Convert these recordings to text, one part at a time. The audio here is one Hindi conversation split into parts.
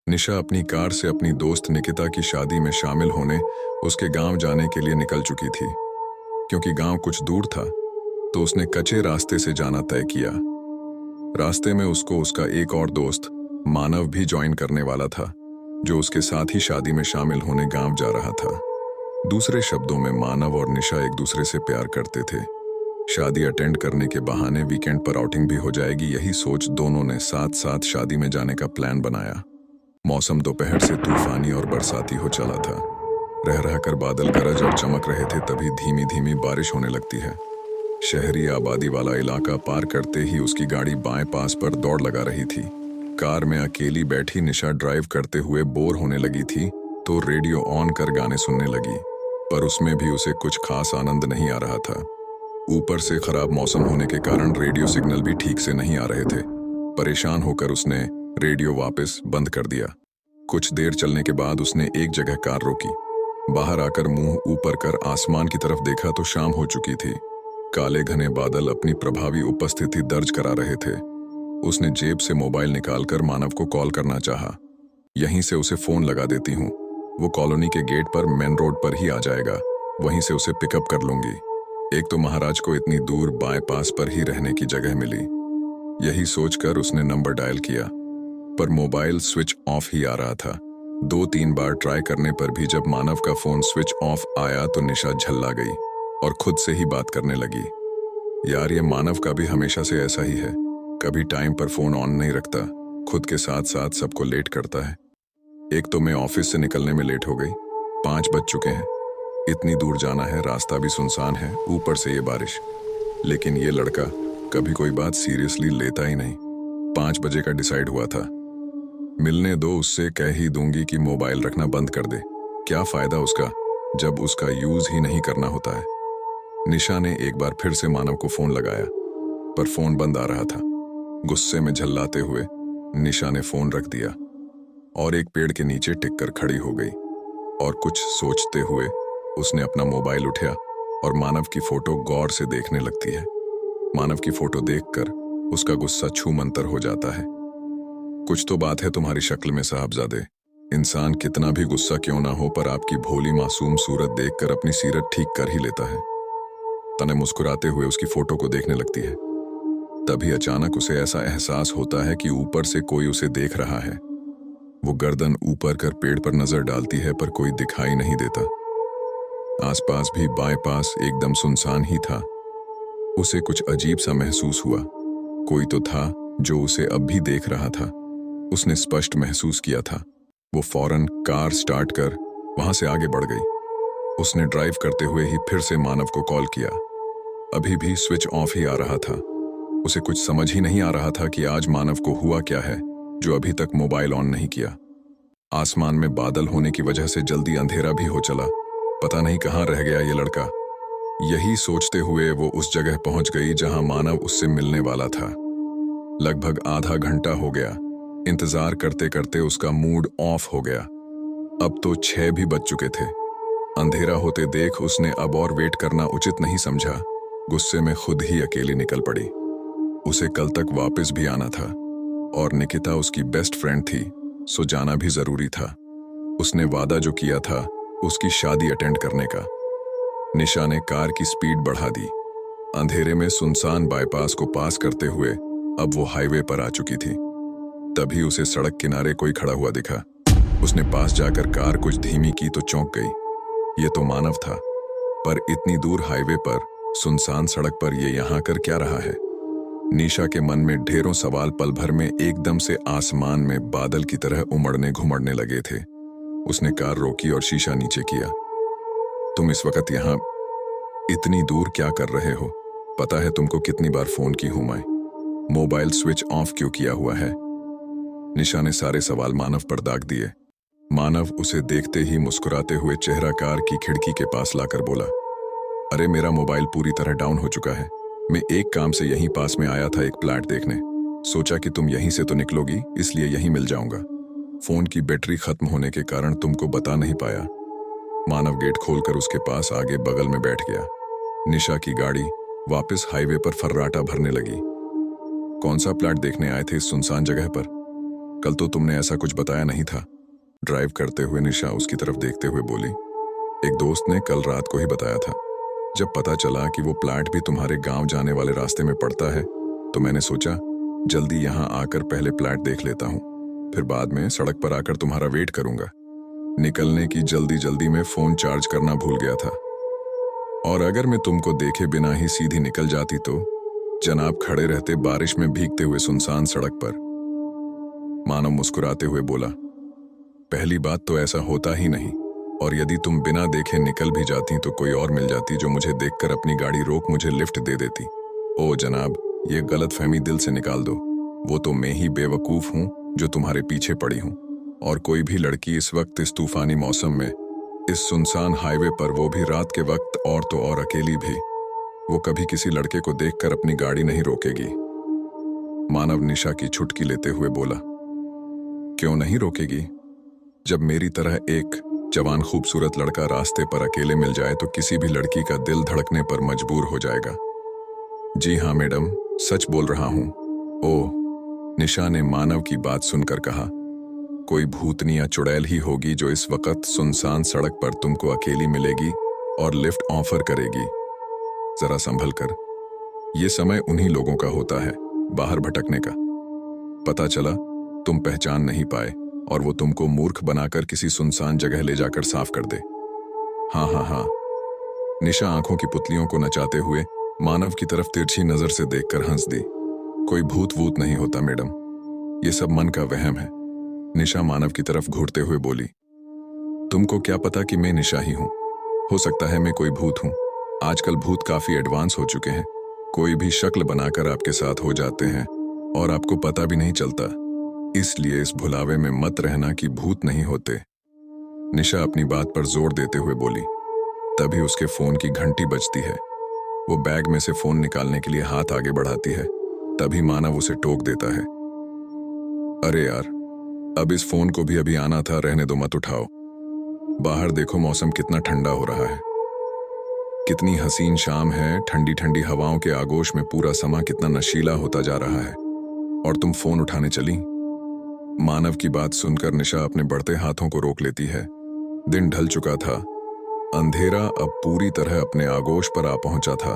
निशा अपनी कार से अपनी दोस्त निकिता की शादी में शामिल होने उसके गांव जाने के लिए निकल चुकी थी। क्योंकि गांव कुछ दूर था तो उसने कच्चे रास्ते से जाना तय किया। रास्ते में उसको उसका एक और दोस्त मानव भी ज्वाइन करने वाला था, जो उसके साथ ही शादी में शामिल होने गांव जा रहा था। दूसरे शब्दों में मानव और निशा एक दूसरे से प्यार करते थे। शादी अटेंड करने के बहाने वीकेंड पर आउटिंग भी हो जाएगी, यही सोच दोनों ने साथ साथ शादी में जाने का प्लान बनाया। मौसम दोपहर से तूफानी और बरसाती हो चला था। रह रहकर बादल गरज और चमक रहे थे, तभी धीमी धीमी बारिश होने लगती है। शहरी आबादी वाला इलाका पार करते ही उसकी गाड़ी बाएं पास पर दौड़ लगा रही थी। कार में अकेली बैठी निशा ड्राइव करते हुए बोर होने लगी थी तो रेडियो ऑन कर गाने सुनने लगी, पर उसमें भी उसे कुछ खास आनंद नहीं आ रहा था। ऊपर से खराब मौसम होने के कारण रेडियो सिग्नल भी ठीक से नहीं आ रहे थे। परेशान होकर उसने रेडियो वापस बंद कर दिया। कुछ देर चलने के बाद उसने एक जगह कार रोकी। बाहर आकर मुंह ऊपर कर आसमान की तरफ देखा तो शाम हो चुकी थी। काले घने बादल अपनी प्रभावी उपस्थिति दर्ज करा रहे थे। उसने जेब से मोबाइल निकालकर मानव को कॉल करना चाहा। यहीं से उसे फोन लगा देती हूँ, वो कॉलोनी के गेट पर मेन रोड पर ही आ जाएगा, वहीं से उसे पिकअप कर लूंगी। एक तो महाराज को इतनी दूर बाएं पास पर ही रहने की जगह मिली। यही सोचकर उसने नंबर डायल किया, पर मोबाइल स्विच ऑफ ही आ रहा था। 2-3 बार ट्राई करने पर भी जब मानव का फोन स्विच ऑफ आया तो निशा झल्ला गई और खुद से ही बात करने लगी। यार, ये मानव का भी हमेशा से ऐसा ही है, कभी टाइम पर फोन ऑन नहीं रखता, खुद के साथ साथ सबको लेट करता है। एक तो मैं ऑफिस से निकलने में लेट हो गई, 5 बज चुके हैं, इतनी दूर जाना है, रास्ता भी सुनसान है, ऊपर से ये बारिश। लेकिन ये लड़का कभी कोई बात सीरियसली लेता ही नहीं। 5 बजे का डिसाइड हुआ था, मिलने दो, उससे कह ही दूंगी कि मोबाइल रखना बंद कर दे। क्या फायदा उसका जब उसका यूज ही नहीं करना होता है। निशा ने एक बार फिर से मानव को फोन लगाया, पर फोन बंद आ रहा था। गुस्से में झल्लाते हुए निशा ने फोन रख दिया और एक पेड़ के नीचे टिक कर खड़ी हो गई। और कुछ सोचते हुए उसने अपना मोबाइल उठाया और मानव की फोटो गौर से देखने लगती है। मानव की फोटो देखकर उसका गुस्सा छू मंतर हो जाता है। कुछ तो बात है तुम्हारी शक्ल में साहबजादे। इंसान कितना भी गुस्सा क्यों ना हो, पर आपकी भोली मासूम सूरत देखकर अपनी सीरत ठीक कर ही लेता है। तने मुस्कुराते हुए उसकी फोटो को देखने लगती है। तभी अचानक उसे ऐसा एहसास होता है कि ऊपर से कोई उसे देख रहा है। वो गर्दन ऊपर कर पेड़ पर नजर डालती है, पर कोई दिखाई नहीं देता। आसपास भी बाएं पास एकदम सुनसान ही था। उसे कुछ अजीब सा महसूस हुआ। कोई तो था जो उसे अब भी देख रहा था। उसने स्पष्ट महसूस किया था। वो फौरन कार स्टार्ट कर वहां से आगे बढ़ गई। उसने ड्राइव करते हुए ही फिर से मानव को कॉल किया। अभी भी स्विच ऑफ ही आ रहा था। उसे कुछ समझ ही नहीं आ रहा था कि आज मानव को हुआ क्या है जो अभी तक मोबाइल ऑन नहीं किया। आसमान में बादल होने की वजह से जल्दी अंधेरा भी हो चला। पता नहीं कहाँ रह गया ये लड़का। यही सोचते हुए वो उस जगह पहुंच गई जहां मानव उससे मिलने वाला था। लगभग आधा घंटा हो गया। इंतजार करते करते उसका मूड ऑफ हो गया। अब तो 6 भी बज चुके थे। अंधेरा होते देख उसने अब और वेट करना उचित नहीं समझा। गुस्से में खुद ही अकेली निकल पड़ी। उसे कल तक वापस भी आना था और निकिता उसकी बेस्ट फ्रेंड थी, सो जाना भी जरूरी था। उसने वादा जो किया था उसकी शादी अटेंड करने का। निशा ने कार की स्पीड बढ़ा दी। अंधेरे में सुनसान बाईपास को पास करते हुए अब वो हाईवे पर आ चुकी थी। तभी उसे सड़क किनारे कोई खड़ा हुआ दिखा। उसने पास जाकर कार कुछ धीमी की तो चौंक गई। ये तो मानव था, पर इतनी दूर हाईवे पर सुनसान सड़क पर ये यहाँ कर क्या रहा है। निशा के मन में ढेरों सवाल पल भर में एकदम से आसमान में बादल की तरह उमड़ने घुमड़ने लगे थे। उसने कार रोकी और शीशा नीचे किया। तुम इस वक्त यहाँ इतनी दूर क्या कर रहे हो? पता है तुमको कितनी बार फोन की हूं मैं? मोबाइल स्विच ऑफ क्यों किया हुआ है? निशा ने सारे सवाल मानव पर दाग दिए। मानव उसे देखते ही मुस्कुराते हुए चेहरा कार की खिड़की के पास लाकर बोला, अरे मेरा मोबाइल पूरी तरह डाउन हो चुका है। मैं एक काम से यहीं पास में आया था, एक फ्लैट देखने। सोचा कि तुम यहीं से तो निकलोगी, इसलिए यहीं मिल जाऊंगा। फोन की बैटरी खत्म होने के कारण तुमको बता नहीं पाया। मानव गेट खोलकर उसके पास आगे बगल में बैठ गया। निशा की गाड़ी वापस हाईवे पर फर्राटा भरने लगी। कौन सा फ्लैट देखने आए थे इस सुनसान जगह पर? कल तो तुमने ऐसा कुछ बताया नहीं था। ड्राइव करते हुए निशा उसकी तरफ देखते हुए बोली। एक दोस्त ने कल रात को ही बताया था। जब पता चला कि वो प्लाट भी तुम्हारे गांव जाने वाले रास्ते में पड़ता है तो मैंने सोचा जल्दी यहाँ आकर पहले प्लाट देख लेता हूँ, फिर बाद में सड़क पर आकर तुम्हारा वेट करूंगा। निकलने की जल्दी जल्दी में फोन चार्ज करना भूल गया था, और अगर मैं तुमको देखे बिना ही सीधी निकल जाती तो जनाब खड़े रहते बारिश में भीगते हुए सुनसान सड़क पर। मानव मुस्कुराते हुए बोला, पहली बात तो ऐसा होता ही नहीं, और यदि तुम बिना देखे निकल भी जाती तो कोई और मिल जाती जो मुझे देखकर अपनी गाड़ी रोक मुझे लिफ्ट दे देती। ओ जनाब, ये गलतफहमी दिल से निकाल दो। वो तो मैं ही बेवकूफ हूं जो तुम्हारे पीछे पड़ी हूं, और कोई भी लड़की इस वक्त इस तूफानी मौसम में इस सुनसान हाईवे पर, वो भी रात के वक्त, और तो और अकेली भी, वो कभी किसी लड़के को देखकर अपनी गाड़ी नहीं रोकेगी। मानव निशा की छुटकी लेते हुए बोला, क्यों नहीं रोकेगी? जब मेरी तरह एक जवान खूबसूरत लड़का रास्ते पर अकेले मिल जाए तो किसी भी लड़की का दिल धड़कने पर मजबूर हो जाएगा। जी हाँ मैडम, सच बोल रहा हूं। ओह, निशा ने मानव की बात सुनकर कहा, कोई भूतनी या चुड़ैल ही होगी जो इस वक्त सुनसान सड़क पर तुमको अकेली मिलेगी और लिफ्ट ऑफर करेगी। जरा संभल कर, ये समय उन्हीं लोगों का होता है बाहर भटकने का। पता चला तुम पहचान नहीं पाए और वो तुमको मूर्ख बनाकर किसी सुनसान जगह ले जाकर साफ कर दे। हाँ हाँ हाँ। निशा आंखों की पुतलियों को नचाते हुए मानव की तरफ तिरछी नजर से देखकर हंस दी। कोई भूत वूत नहीं होता मैडम, ये सब मन का वहम है। निशा मानव की तरफ घूरते हुए बोली, तुमको क्या पता कि मैं निशा ही हूं? हो सकता है मैं कोई भूत हूं। आजकल भूत काफी एडवांस हो चुके हैं, कोई भी शक्ल बनाकर आपके साथ हो जाते हैं और आपको पता भी नहीं चलता। इसलिए इस भुलावे में मत रहना कि भूत नहीं होते। निशा अपनी बात पर जोर देते हुए बोली। तभी उसके फोन की घंटी बजती है। वो बैग में से फोन निकालने के लिए हाथ आगे बढ़ाती है, तभी मानव उसे टोक देता है। अरे यार, अब इस फोन को भी अभी आना था, रहने दो, मत उठाओ। बाहर देखो मौसम कितना ठंडा हो रहा है, कितनी हसीन शाम है। ठंडी ठंडी हवाओं के आगोश में पूरा समा कितना नशीला होता जा रहा है, और तुम फोन उठाने चली। मानव की बात सुनकर निशा अपने बढ़ते हाथों को रोक लेती है। दिन ढल चुका था, अंधेरा अब पूरी तरह अपने आगोश पर आ पहुंचा था।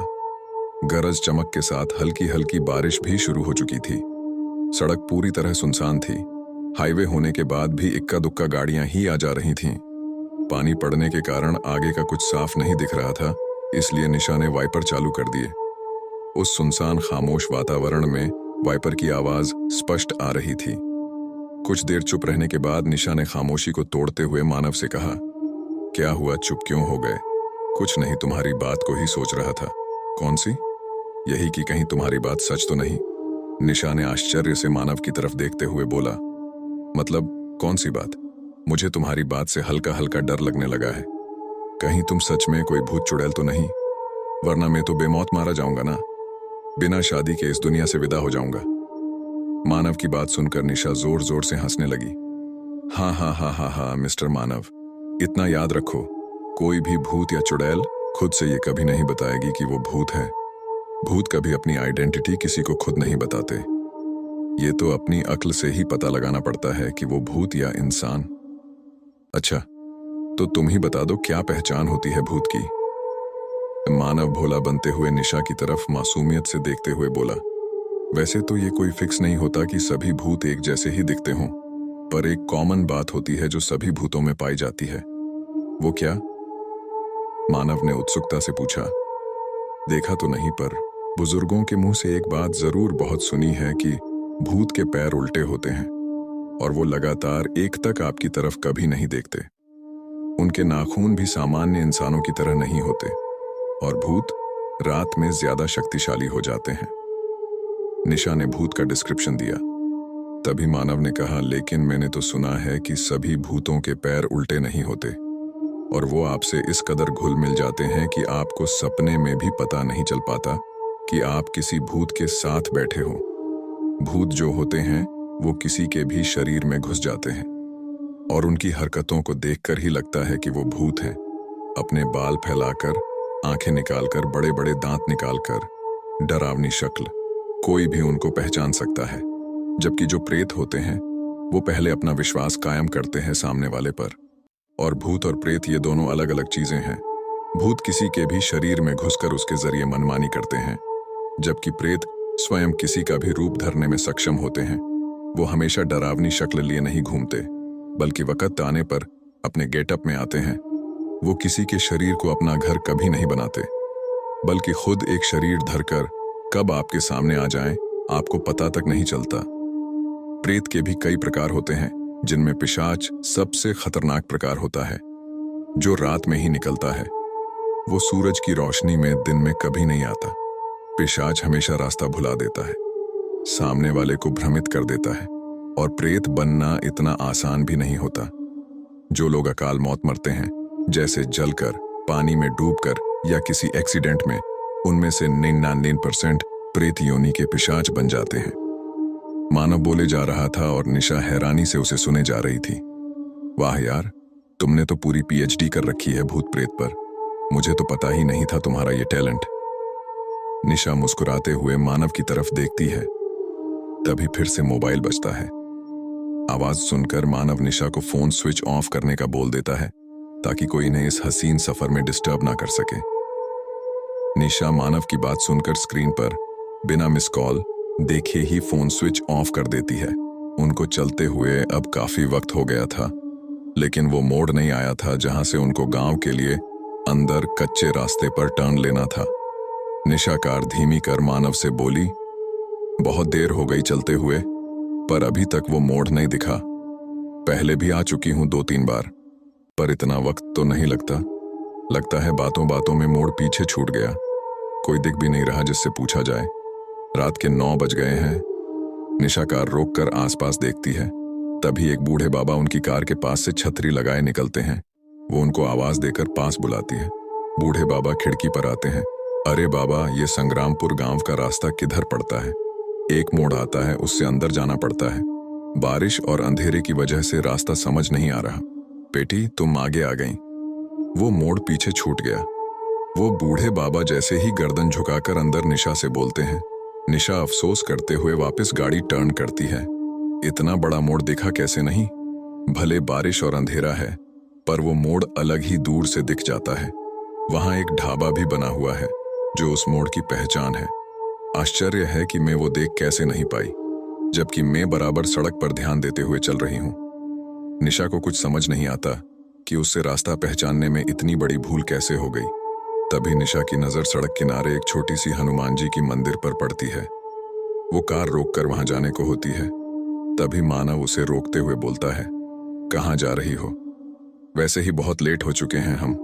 गरज चमक के साथ हल्की हल्की बारिश भी शुरू हो चुकी थी। सड़क पूरी तरह सुनसान थी। हाईवे होने के बाद भी इक्का दुक्का गाड़ियां ही आ जा रही थीं। पानी पड़ने के कारण आगे का कुछ साफ नहीं दिख रहा था, इसलिए निशा ने वाइपर चालू कर दिए। उस सुनसान खामोश वातावरण में वाइपर की आवाज स्पष्ट आ रही थी। कुछ देर चुप रहने के बाद निशा ने खामोशी को तोड़ते हुए मानव से कहा, क्या हुआ, चुप क्यों हो गए? कुछ नहीं, तुम्हारी बात को ही सोच रहा था। कौन सी? यही कि कहीं तुम्हारी बात सच तो नहीं? निशा ने आश्चर्य से मानव की तरफ देखते हुए बोला, मतलब कौन सी बात? मुझे तुम्हारी बात से हल्का हल्का डर लगने लगा है। कहीं तुम सच में कोई भूत चुड़ैल तो नहीं? वरना मैं तो बेमौत मारा जाऊंगा ना, बिना शादी के इस दुनिया से विदा हो जाऊंगा। मानव की बात सुनकर निशा जोर जोर से हंसने लगी। हाँ हाँ हाँ हाँ हाँ मिस्टर मानव, इतना याद रखो, कोई भी भूत या चुड़ैल खुद से ये कभी नहीं बताएगी कि वो भूत है। भूत कभी अपनी आइडेंटिटी किसी को खुद नहीं बताते। ये तो अपनी अक्ल से ही पता लगाना पड़ता है कि वो भूत या इंसान। अच्छा, तो तुम ही बता दो, क्या पहचान होती है भूत की? मानव भोला बनते हुए निशा की तरफ मासूमियत से देखते हुए बोला, वैसे तो ये कोई फिक्स नहीं होता कि सभी भूत एक जैसे ही दिखते हों, पर एक कॉमन बात होती है जो सभी भूतों में पाई जाती है। वो क्या? मानव ने उत्सुकता से पूछा। देखा तो नहीं, पर बुजुर्गों के मुंह से एक बात जरूर बहुत सुनी है कि भूत के पैर उल्टे होते हैं और वो लगातार एक तक आपकी तरफ कभी नहीं देखते। उनके नाखून भी सामान्य इंसानों की तरह नहीं होते और भूत रात में ज्यादा शक्तिशाली हो जाते हैं। निशा ने भूत का डिस्क्रिप्शन दिया। तभी मानव ने कहा, लेकिन मैंने तो सुना है कि सभी भूतों के पैर उल्टे नहीं होते और वो आपसे इस कदर घुल मिल जाते हैं कि आपको सपने में भी पता नहीं चल पाता कि आप किसी भूत के साथ बैठे हो। भूत जो होते हैं वो किसी के भी शरीर में घुस जाते हैं और उनकी हरकतों को देखकर ही लगता है कि वो भूत हैं। अपने बाल फैलाकर, आंखें निकालकर, बड़े बड़े दांत निकालकर, डरावनी शक्ल, कोई भी उनको पहचान सकता है। जबकि जो प्रेत होते हैं वो पहले अपना विश्वास कायम करते हैं सामने वाले पर। और भूत और प्रेत ये दोनों अलग अलग चीजें हैं। भूत किसी के भी शरीर में घुसकर उसके जरिए मनमानी करते हैं, जबकि प्रेत स्वयं किसी का भी रूप धरने में सक्षम होते हैं। वो हमेशा डरावनी शक्ल लिए नहीं घूमते, बल्कि वक्त आने पर अपने गेटअप में आते हैं। वो किसी के शरीर को अपना घर कभी नहीं बनाते, बल्कि खुद एक शरीर धरकर कब आपके सामने आ जाएं, आपको पता तक नहीं चलता। प्रेत के भी कई प्रकार होते हैं, जिनमें पिशाच सबसे खतरनाक प्रकार होता है, जो रात में ही निकलता है। वो सूरज की रोशनी में दिन में कभी नहीं आता। पिशाच हमेशा रास्ता भुला देता है, सामने वाले को भ्रमित कर देता है। और प्रेत बनना इतना आसान भी नहीं होता। जो लोग अकाल मौत मरते हैं, जैसे जलकर, पानी में डूबकर या किसी एक्सीडेंट में, उनमें से 99% प्रेत योनि के पिशाच बन जाते हैं। मानव बोले जा रहा था और निशा हैरानी से उसे सुने जा रही थी। वाह यार, तुमने तो पूरी पीएचडी कर रखी है भूत प्रेत पर। मुझे तो पता ही नहीं था तुम्हारा ये टैलेंट। निशा मुस्कुराते हुए मानव की तरफ देखती है। तभी फिर से मोबाइल बजता है। आवाज सुनकर मानव निशा को फोन स्विच ऑफ करने का बोल देता है, ताकि कोई इन्हें इस हसीन सफर में डिस्टर्ब ना कर सके। निशा मानव की बात सुनकर स्क्रीन पर बिना मिस कॉल देखे ही फोन स्विच ऑफ कर देती है। उनको चलते हुए अब काफी वक्त हो गया था, लेकिन वो मोड़ नहीं आया था जहां से उनको गांव के लिए अंदर कच्चे रास्ते पर टर्न लेना था। निशा कार धीमी कर मानव से बोली, बहुत देर हो गई चलते हुए, पर अभी तक वो मोड़ नहीं दिखा। पहले भी आ चुकी हूं 2-3 बार, पर इतना वक्त तो नहीं लगता। लगता है बातों बातों में मोड़ पीछे छूट गया। कोई दिख भी नहीं रहा जिससे पूछा जाए। रात के 9 बज गए हैं। निशा कार रोककर आसपास देखती है। तभी एक बूढ़े बाबा उनकी कार के पास से छतरी लगाए निकलते हैं। वो उनको आवाज देकर पास बुलाती है। बूढ़े बाबा खिड़की पर आते हैं। अरे बाबा, ये संग्रामपुर गांव का रास्ता किधर पड़ता है? एक मोड़ आता है, उससे अंदर जाना पड़ता है। बारिश और अंधेरे की वजह से रास्ता समझ नहीं आ रहा। बेटी, तुम आगे आ गई। वो मोड़ पीछे छूट गया। वो बूढ़े बाबा जैसे ही गर्दन झुकाकर अंदर निशा से बोलते हैं। निशा अफसोस करते हुए वापस गाड़ी टर्न करती है। इतना बड़ा मोड़ दिखा कैसे नहीं? भले बारिश और अंधेरा है, पर वो मोड़ अलग ही दूर से दिख जाता है। वहां एक ढाबा भी बना हुआ है, जो उस मोड़ की पहचान है। आश्चर्य है कि मैं वो देख कैसे नहीं पाई, जबकि मैं बराबर सड़क पर ध्यान देते हुए चल रही हूं। निशा को कुछ समझ नहीं आता कि उससे रास्ता पहचानने में इतनी बड़ी भूल कैसे हो गई। तभी निशा की नजर सड़क किनारे एक छोटी सी हनुमान जी की मंदिर पर पड़ती है। वो कार रोककर वहां जाने को होती है। तभी मानव उसे रोकते हुए बोलता है, कहाँ जा रही हो? वैसे ही बहुत लेट हो चुके हैं हम।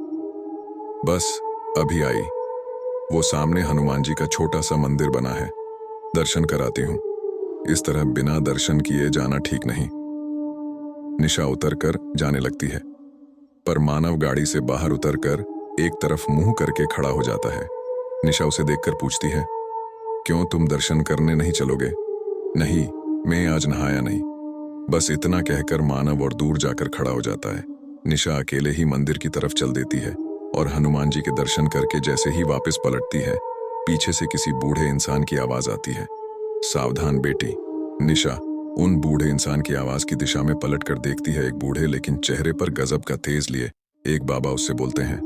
बस अभी आई। वो सामने हनुमान जी का छोटा सा मंदिर बना है, दर्शन कराती हूँ। इस तरह बिना दर्शन किए जाना ठीक नहीं। निशा उतरकर जाने लगती है, पर मानव गाड़ी से बाहर उतरकर एक तरफ मुंह करके खड़ा हो जाता है। निशा उसे देखकर पूछती है, क्यों, तुम दर्शन करने नहीं चलोगे? नहीं, मैं आज नहाया नहीं। बस इतना कहकर मानव और दूर जाकर खड़ा हो जाता है। निशा अकेले ही मंदिर की तरफ चल देती है और हनुमान जी के दर्शन करके जैसे ही वापस पलटती है, पीछे से किसी बूढ़े इंसान की आवाज आती है, सावधान बेटी। निशा उन बूढ़े इंसान की आवाज की दिशा में पलट कर देखती है। एक बूढ़े लेकिन चेहरे पर गजब का तेज लिए एक बाबा उससे बोलते हैं,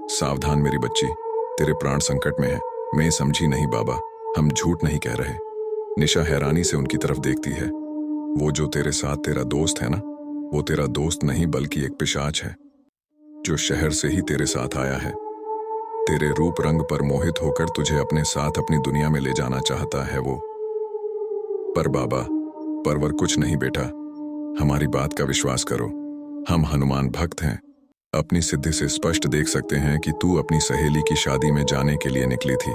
सावधान मेरी बच्ची, तेरे प्राण संकट में है। मैं समझी नहीं बाबा, हम झूठ नहीं कह रहे। निशा हैरानी से उनकी तरफ देखती है। वो जो तेरे साथ तेरा दोस्त है ना, वो तेरा दोस्त नहीं बल्कि एक पिशाच है, जो शहर से ही तेरे साथ आया है। तेरे रूप रंग पर मोहित होकर तुझे अपने साथ अपनी दुनिया में ले जाना चाहता है वो। पर बाबा, परवर कुछ नहीं बेटा, हमारी बात का विश्वास करो। हम हनुमान भक्त हैं। अपनी सिद्धि से स्पष्ट देख सकते हैं कि तू अपनी सहेली की शादी में जाने के लिए निकली थी,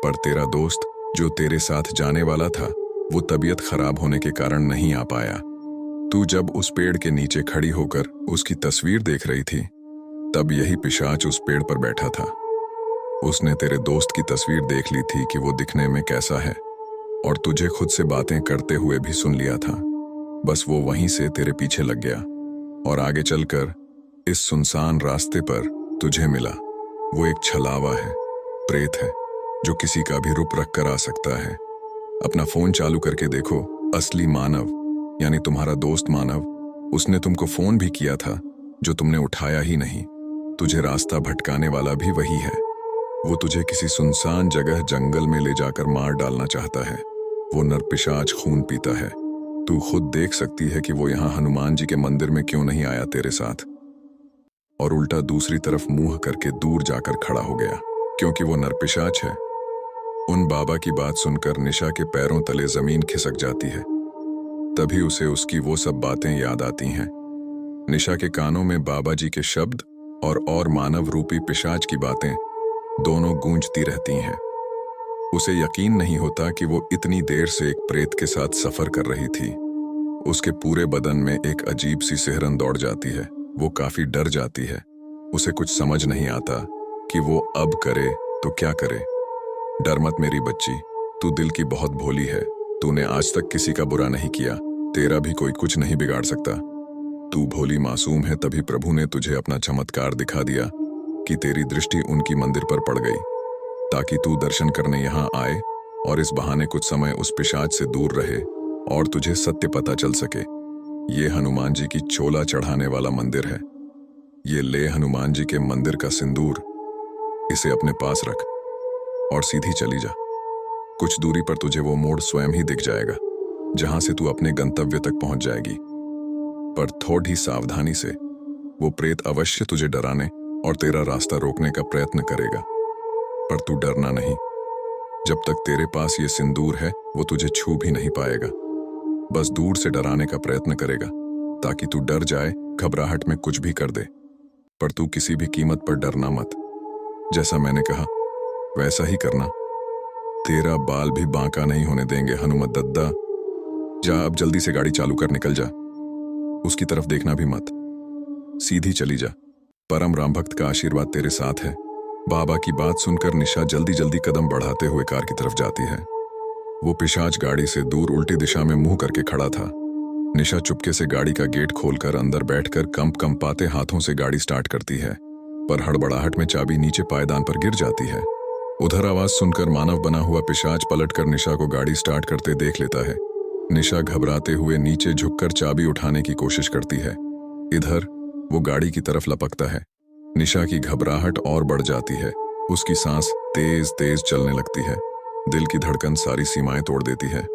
पर तेरा दोस्त जो तेरे साथ जाने वाला था, वो तबीयत खराब होने के कारण नहीं आ पाया। तू जब उस पेड़ के नीचे खड़ी होकर उसकी तस्वीर देख रही थी, तब यही पिशाच उस पेड़ पर बैठा था। उसने तेरे दोस्त की तस्वीर देख ली थी कि वो दिखने में कैसा है, और तुझे खुद से बातें करते हुए भी सुन लिया था। बस वो वहीं से तेरे पीछे लग गया और आगे चलकर इस सुनसान रास्ते पर तुझे मिला। वो एक छलावा है, प्रेत है, जो किसी का भी रूप रख कर आ सकता है। अपना फोन चालू करके देखो, असली मानव यानी तुम्हारा दोस्त मानव, उसने तुमको फोन भी किया था जो तुमने उठाया ही नहीं। तुझे रास्ता भटकाने वाला भी वही है। वो तुझे किसी सुनसान जगह जंगल में ले जाकर मार डालना चाहता है। वो नरपिशाच खून पीता है। तू खुद देख सकती है कि वो यहाँ हनुमान जी के मंदिर में क्यों नहीं आया तेरे साथ। और उल्टा दूसरी तरफ मुंह करके दूर जाकर खड़ा हो गया, क्योंकि वो नरपिशाच है। उन बाबा की बात सुनकर निशा के पैरों तले जमीन खिसक जाती है। तभी उसे उसकी वो सब बातें याद आती हैं। निशा के कानों में बाबा जी के शब्द और मानव रूपी पिशाच की बातें दोनों गूंजती रहती हैं। उसे यकीन नहीं होता कि वो इतनी देर से एक प्रेत के साथ सफर कर रही थी। उसके पूरे बदन में एक अजीब सी सिहरन दौड़ जाती है। वो काफी डर जाती है। उसे कुछ समझ नहीं आता कि वो अब करे तो क्या करे। डर मत मेरी बच्ची, तू दिल की बहुत भोली है। तूने आज तक किसी का बुरा नहीं किया, तेरा भी कोई कुछ नहीं बिगाड़ सकता। तू भोली मासूम है, तभी प्रभु ने तुझे अपना चमत्कार दिखा दिया कि तेरी दृष्टि उनकी मंदिर पर पड़ गई, ताकि तू दर्शन करने यहाँ आए और इस बहाने कुछ समय उस पिशाच से दूर रहे और तुझे सत्य पता चल सके। ये हनुमान जी की चोला चढ़ाने वाला मंदिर है। ये ले हनुमान जी के मंदिर का सिंदूर, इसे अपने पास रख और सीधी चली जा। कुछ दूरी पर तुझे वो मोड़ स्वयं ही दिख जाएगा, जहां से तू अपने गंतव्य तक पहुंच जाएगी। पर थोड़ी सावधानी से, वो प्रेत अवश्य तुझे डराने और तेरा रास्ता रोकने का प्रयत्न करेगा। पर तू डरना नहीं। जब तक तेरे पास ये सिंदूर है, वो तुझे छू भी नहीं पाएगा। बस दूर से डराने का प्रयत्न करेगा, ताकि तू डर जाए, घबराहट में कुछ भी कर दे। पर तू किसी भी कीमत पर डरना मत। जैसा मैंने कहा वैसा ही करना। तेरा बाल भी बांका नहीं होने देंगे हनुमत दद्दा। जा, अब जल्दी से गाड़ी चालू कर निकल जा। उसकी तरफ देखना भी मत, सीधी चली जा। परम राम भक्त का आशीर्वाद तेरे साथ है। बाबा की बात सुनकर निशा जल्दी जल्दी कदम बढ़ाते हुए कार की तरफ जाती है। वो पिशाच गाड़ी से दूर उल्टी दिशा में मुंह करके खड़ा था। निशा चुपके से गाड़ी का गेट खोलकर अंदर बैठकर कंपाते हाथों से गाड़ी स्टार्ट करती है, पर हड़बड़ाहट में चाबी नीचे पायदान पर गिर जाती है। उधर आवाज सुनकर मानव बना हुआ पिशाच पलटकर निशा को गाड़ी स्टार्ट करते देख लेता है। निशा घबराते हुए नीचे झुककर चाबी उठाने की कोशिश करती है। इधर वो गाड़ी की तरफ लपकता है। निशा की घबराहट और बढ़ जाती है। उसकी सांस तेज तेज चलने लगती है। दिल की धड़कन सारी सीमाएं तोड़ देती है।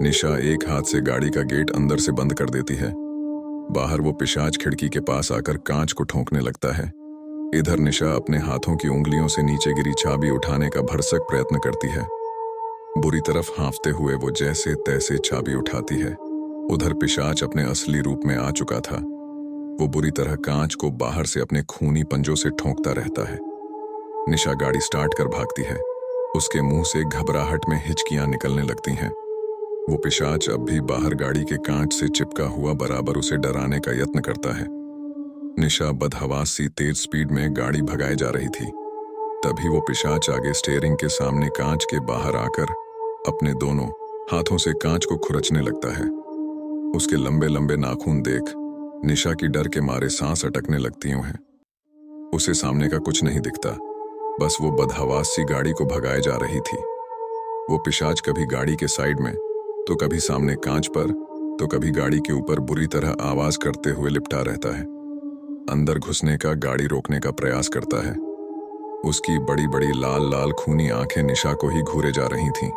निशा एक हाथ से गाड़ी का गेट अंदर से बंद कर देती है। बाहर वो पिशाच खिड़की के पास आकर कांच को ठोंकने लगता है। इधर निशा अपने हाथों की उंगलियों से नीचे गिरी चाबी उठाने का भरसक प्रयत्न करती है। बुरी तरफ हाँफते हुए वो जैसे तैसे चाबी उठाती है। उधर पिशाच अपने असली रूप में आ चुका था। वो बुरी तरह कांच को बाहर से अपने खूनी पंजों से ठोंकता रहता है। निशा गाड़ी स्टार्ट कर भागती है। उसके मुंह से घबराहट में हिचकियां निकलने लगती हैं। वो पिशाच अब भी बाहर गाड़ी के कांच से चिपका हुआ बराबर उसे डराने का यत्न करता है। निशा बदहवास सी तेज स्पीड में गाड़ी भगाए जा रही थी। तभी वो पिशाच आगे स्टीयरिंग के सामने कांच के बाहर आकर अपने दोनों हाथों से कांच को खुरचने लगता है। उसके लंबे लंबे नाखून देख निशा की डर के मारे सांस अटकने लगती हैं। उसे सामने का कुछ नहीं दिखता, बस वो बदहवास सी गाड़ी को भगाए जा रही थी। वो पिशाच कभी गाड़ी के साइड में, तो कभी सामने कांच पर, तो कभी गाड़ी के ऊपर बुरी तरह आवाज करते हुए लिपटा रहता है। अंदर घुसने का, गाड़ी रोकने का प्रयास करता है। उसकी बड़ी बड़ी लाल लाल खूनी आंखें निशा को ही घूरे जा रही थीं।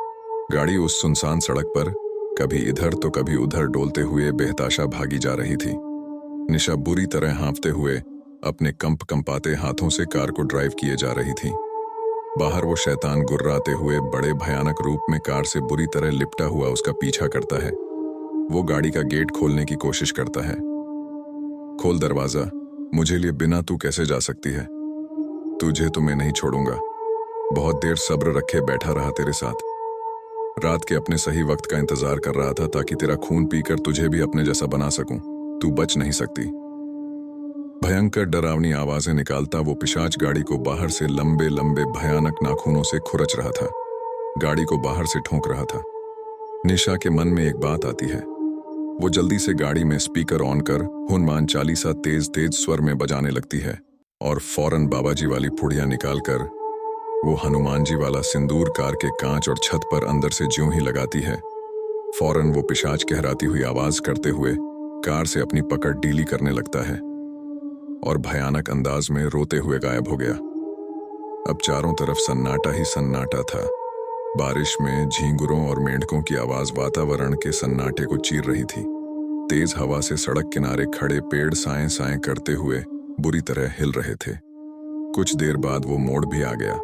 गाड़ी उस सुनसान सड़क पर कभी इधर तो कभी उधर डोलते हुए बेहताशा भागी जा रही थी। निशा बुरी तरह हाँफते हुए अपने कंपाते हाथों से कार को ड्राइव किए जा रही थी। बाहर वो शैतान गुर्राते हुए बड़े भयानक रूप में कार से बुरी तरह लिपटा हुआ उसका पीछा करता है। वो गाड़ी का गेट खोलने की कोशिश करता है। खोल दरवाजा, मुझे लिए बिना तू कैसे जा सकती है? तुझे तो मैं नहीं छोड़ूंगा। बहुत देर सब्र रखे बैठा रहा तेरे साथ। रात के अपने सही वक्त का इंतजार कर रहा था, ताकि तेरा खून पीकर तुझे भी अपने जैसा बना सकूं। तू बच नहीं सकती। भयंकर डरावनी आवाजें निकालता वो पिशाच गाड़ी को बाहर से लंबे लंबे भयानक नाखूनों से खुरच रहा था। गाड़ी को बाहर से ठोंक रहा था। निशा के मन में एक बात आती है। वो जल्दी से गाड़ी में स्पीकर ऑन कर हनुमान चालीसा तेज तेज स्वर में बजाने लगती है और फौरन बाबाजी वाली पुड़िया निकालकर वो हनुमान जी वाला सिंदूर कार के कांच और छत पर अंदर से ज्यों ही लगाती है, फौरन वो पिशाच कहराती हुई आवाज करते हुए कार से अपनी पकड़ ढीली करने लगता है और भयानक अंदाज में रोते हुए गायब हो गया। अब चारों तरफ सन्नाटा ही सन्नाटा था। बारिश में झींगुरों और मेंढकों की आवाज वातावरण के सन्नाटे को चीर रही थी। तेज हवा से सड़क किनारे खड़े पेड़ साएं साएं करते हुए बुरी तरह हिल रहे थे। कुछ देर बाद वो मोड़ भी आ गया।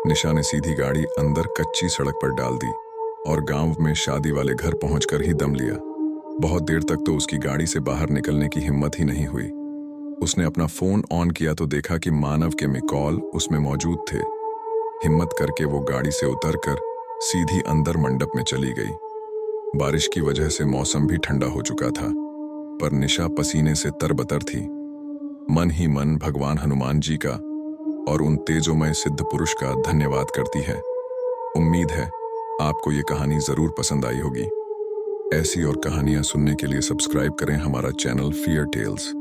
निशा ने सीधी गाड़ी अंदर कच्ची सड़क पर डाल दी और गांव में शादी वाले घर पहुंचकर ही दम लिया। बहुत देर तक तो उसकी गाड़ी से बाहर निकलने की हिम्मत ही नहीं हुई। उसने अपना फोन ऑन किया तो देखा कि मानव के मिकॉल उसमें मौजूद थे। हिम्मत करके वो गाड़ी से उतरकर सीधी अंदर मंडप में चली गई। बारिश की वजह से मौसम भी ठंडा हो चुका था, पर निशा पसीने से तरबतर थी। मन ही मन भगवान हनुमान जी का और उन तेजोमय सिद्ध पुरुष का धन्यवाद करती है। उम्मीद है आपको ये कहानी जरूर पसंद आई होगी। ऐसी और कहानियां सुनने के लिए सब्सक्राइब करें हमारा चैनल फियर टेल्स।